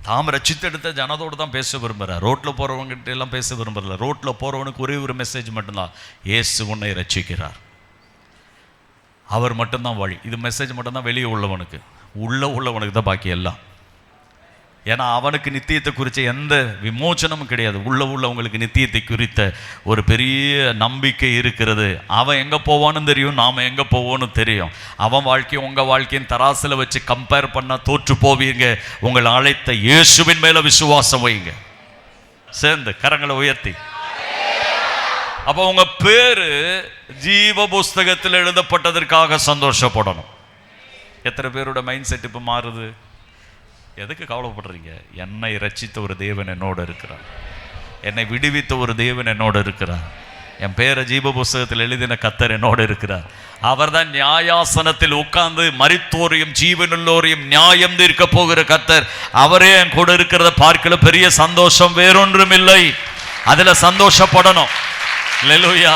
தாம் ரட்சித்தெடுத்த ஜனதோடு தான் பேச விரும்புகிறார். ரோட்டில் போகிறவங்ககிட்ட எல்லாம் பேச விரும்புகிறல. ரோட்டில் போகிறவனுக்கு ஒரே ஒரு மெசேஜ் மட்டும்தான், இயேசு உன்னை ரட்சிக்கிறார், அவர் மட்டும்தான் வழி. இது மெசேஜ் மட்டும்தான் வெளியே உள்ளவனுக்கு, உள்ளவனுக்கு தான் பாக்கி எல்லாம். ஏன்னா அவனுக்கு நித்தியத்தை குறித்த எந்த விமோச்சனமும் கிடையாது. உள்ளவங்களுக்கு நித்தியத்தை குறித்த ஒரு பெரிய நம்பிக்கை இருக்கிறது. அவன் எங்கே போவான்னு தெரியும், நாம் எங்கே போவோன்னு தெரியும். அவன் வாழ்க்கையும் உங்கள் வாழ்க்கையும் தராசில் வச்சு கம்பேர் பண்ணால் தோற்று போவீங்க. உங்கள் அழைத்த இயேசுவின் மேலே விசுவாசம் வைங்க. சேர்ந்து கரங்களை உயர்த்தி. அப்போ உங்கள் பேரு ஜீவ புஸ்தகத்தில் எழுதப்பட்டதற்காக சந்தோஷப்படணும். எத்தனை பேரோட மைண்ட் செட் இப்போ மாறுது? எதுக்கு கவலைப்படுறீங்க? என்னை ரட்சித்த ஒரு தேவன் என்னோடு இருக்கிறார், என்னை விடுவித்த ஒரு தேவன் என்னோடு இருக்கிறார், என் பேரை ஜீவ புஸ்தகத்தில் எழுதின கர்த்தர் என்னோடு இருக்கிறார். அவர் தான் நியாயாசனத்தில் உட்கார்ந்து மரித்தோரையும் ஜீவனுள்ளோரையும் நியாயம் தீர்க்க போகிற கர்த்தர். அவரே என் கூட இருக்கிறத பார்க்கல பெரிய சந்தோஷம் வேறொன்றும் இல்லை. அதில் சந்தோஷப்படணும். அல்லேலூயா.